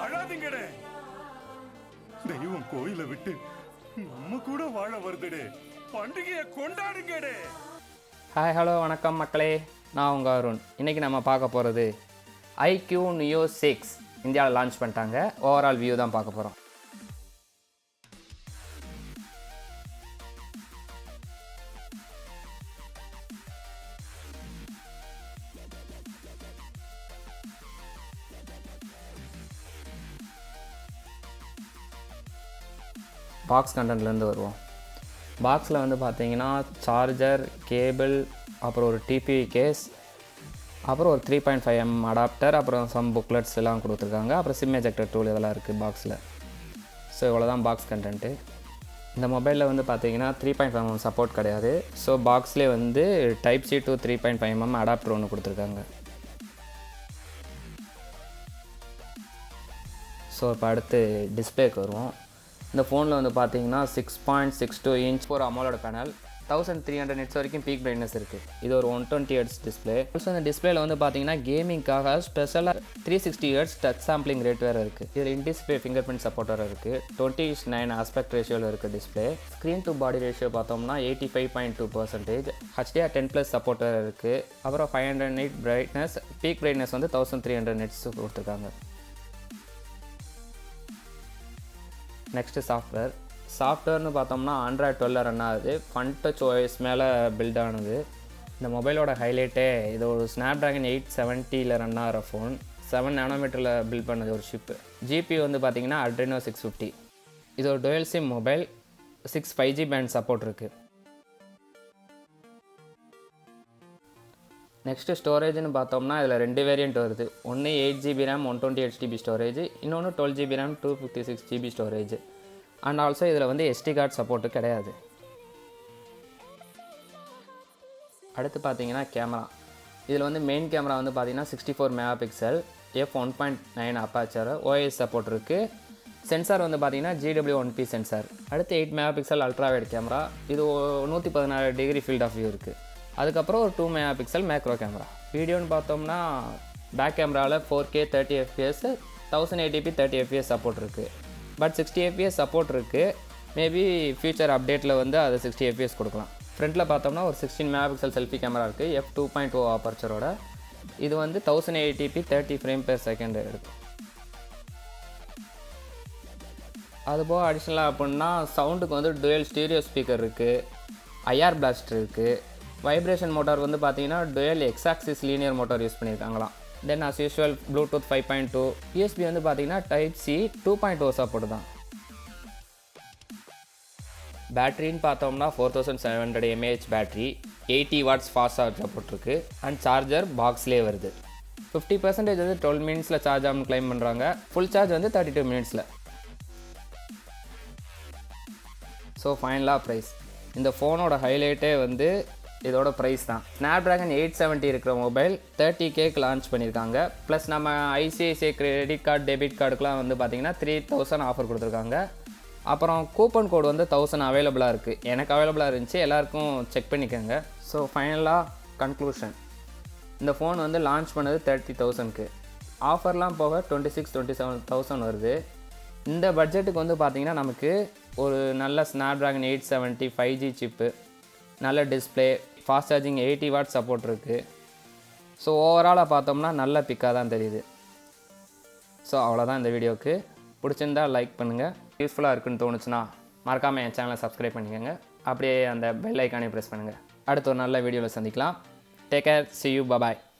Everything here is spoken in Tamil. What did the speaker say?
அழாதீங்கடே, தெய்வம் கோயில விட்டு நம்ம கூட வாழ வருதுடே, பண்டிகையை கொண்டாடுங்கடே. ஹாய் ஹலோ வணக்கம் மக்களே, நான் உங்கள் அருண். இன்றைக்கி நம்ம பார்க்க போகிறது Iqoo Neo 6 இந்தியாவில் லான்ச் பண்ணிட்டாங்க. ஓவரால் வியூ தான் பார்க்க போகிறோம். பாக்ஸ் கண்டென்ட்லேருந்து வருவோம். பாக்ஸில் வந்து பார்த்தீங்கன்னா சார்ஜர், கேபிள், அப்புறம் ஒரு டிபி கேஸ், அப்புறம் ஒரு 3.5mm அடாப்டர், அப்புறம் சம் புக்லெட்ஸ் எல்லாம் கொடுத்துருக்காங்க. அப்புறம் சிம் எஜெக்டர் டூல் இதெல்லாம் இருக்குது பாக்ஸில். ஸோ இவ்வளோ தான் பாக்ஸ் கண்டென்ட்டு. இந்த மொபைலில் வந்து பார்த்தீங்கன்னா 3.5mm சப்போர்ட் கிடையாது. ஸோ பாக்ஸ்லேயே வந்து type C to 3.5mm adapter ஒன்று கொடுத்துருக்காங்க. ஸோ இப்போ அடுத்து டிஸ்பிளேக்கு வருவோம். இந்த ஃபோனில் வந்து பார்த்தீங்கன்னா 6.62 இன்ச் ஒரு அமோலோட பேனல், 1300 nits வரைக்கும் பீக் பிரைட்னஸ் இருக்குது. இது ஒரு 120 Hz டிஸ்பிளே. ஸோ இந்த டிஸ்பிளேல வந்து பார்த்தீங்கன்னா கேமிங்காக ஸ்பெஷலாக 360 Hz டச் சாம்பிளிங் ரேட் வேறு இருக்குது. இதில் in display finger print support வேறு இருக்குது. 20:9 ஆஸ்பெக்ட் ரேஷியோவில் இருக்குது display. Screen to body ratio பார்த்தோம்னா 85.2%. HDR10+ சப்போர்ட் வேறு இருக்குது. அப்புறம் 500 nit பிரைட்னஸ், பீக் பிரைட்னஸ் வந்து 1300 nits கொடுத்துருக்காங்க. நெக்ஸ்ட்டு சாஃப்ட்வேர்னு பார்த்தோம்னா Android 12 ரன் ஆகுது. ஃபன்டச் ஓஎஸ் மேலே பில்ட் ஆனது. இந்த மொபைலோட ஹைலைட்டே இது ஒரு ஸ்னாப்ட்ராகன் 870 ரன் ஆகிற ஃபோன். 7 nm பில்ட் பண்ணது ஒரு ஷிப்பு. ஜிபி வந்து பார்த்தீங்கன்னா Adreno 650. இது ஒரு twelve sim mobile. 6 5G pant support இருக்குது. நெக்ஸ்ட்டு ஸ்டோரேஜ்னு பார்த்தோம்னா இதில் 2 வேரியண்ட் வருது. ஒன்று 8GB RAM 128GB ஸ்டோரேஜ், இன்னொன்று 12GB RAM 256GB storage. And also இதில் வந்து SD கார்டு சப்போர்ட்டு கிடையாது. அடுத்து பார்த்தீங்கன்னா கேமரா. இதில் வந்து மெயின் கேமரா வந்து பார்த்தீங்கன்னா 64 MP, f1.9 aperture, OIS support இருக்குது. சென்சார் வந்து பார்த்தீங்கன்னா GW1P சென்சார். அடுத்து 8 MP அல்ட்ரா வைட் கேமரா. இது 114 டிகிரி ஃபீல்ட் ஆஃப் வியூ இருக்குது. அதுக்கப்புறம் ஒரு 2 MP மேக்ரோ கேமரா. வீடியோன்னு பார்த்தோம்னா பேக் கேமராவில் 4K 30 FPS 1080p 30 FPS support இருக்குது. பட் 60 FPS சப்போர்ட் இருக்குது. மேபி ஃபியூச்சர் அப்டேட்டில் வந்து அது 60 FPS கொடுக்கலாம். ஃப்ரண்ட்டில் பார்த்தோம்னா ஒரு 16 MP செல்ஃபி கேமரா இருக்குது, f2.0 ஆப்பர்ச்சரோட. இது வந்து 1080p 30 frames/s எடுக்கும். அதுபோக அடிஷ்னலாக அப்படின்னா சவுண்டுக்கு வந்து டுவெல் ஸ்டீரியோ ஸ்பீக்கர் இருக்குது, IR பிளாஸ்டர் இருக்குது. வைப்ரேஷன் மோட்டார் வந்து பார்த்தீங்கன்னா dual x axis linear motor use பண்ணியிருக்காங்களாம். Then as usual Bluetooth 5.2. USB வந்து பார்த்தீங்கன்னா டைப் சி 2.0 சப்போர்ட் தான். பேட்டரின்னு பார்த்தோம்னா 4700 mAh battery, 80 watts fast charge support இருக்குது. அண்ட் சார்ஜர் பாக்ஸ்லேயே வருது. 50% வந்து 12 minutesல சார்ஜ் ஆகும்னு கிளைம் பண்ணுறாங்க. ஃபுல் சார்ஜ் வந்து 32 minutesல. ஸோ ஃபைனலாக ப்ரைஸ். இந்த ஃபோனோட ஹைலைட்டே வந்து இதோட ப்ரைஸ் தான். ஸ்னாப்ட்ராகன் 870 இருக்கிற மொபைல் 30Kக்கு லான்ச் பண்ணியிருக்காங்க. ப்ளஸ் நம்ம ICICI கிரெடிட் கார்டு, டெபிட் கார்டுக்கெலாம் வந்து பார்த்திங்கன்னா 3000 ஆஃபர் கொடுத்துருக்காங்க. அப்புறம் கூப்பன் கோடு வந்து 1000 அவைலபிளாக இருக்குது. எனக்கு அவைலபிளாக இருந்துச்சு, எல்லாருக்கும் செக் பண்ணிக்கோங்க. ஸோ ஃபைனலாக கன்க்ளூஷன், இந்த ஃபோன் வந்து லான்ச் பண்ணது 30,000க்கு. ஆஃபர்லாம் போக 26-27,000 வருது. இந்த பட்ஜெட்டுக்கு வந்து பார்த்திங்கன்னா நமக்கு ஒரு நல்ல ஸ்னாப்ட்ராகன் 870 5G சிப்பு, நல்ல display, fast charging, 80 what support இருக்குது. ஸோ ஓவராலாக பார்த்தோம்னா நல்ல பிக்காக தான் தெரியுது. ஸோ அவ்வளோதான் இந்த வீடியோவுக்கு. பிடிச்சிருந்தால் லைக் பண்ணுங்கள். யூஸ்ஃபுல்லாக இருக்குன்னு தோணுச்சுன்னா மறக்காமல் என் சேனலை சப்ஸ்கிரைப் பண்ணிக்கோங்க. அப்படியே அந்த பெல் ஐக்கானே ப்ரெஸ் பண்ணுங்கள். அடுத்த ஒரு நல்ல வீடியோவில் சந்திக்கலாம். Take care, see you, bye bye.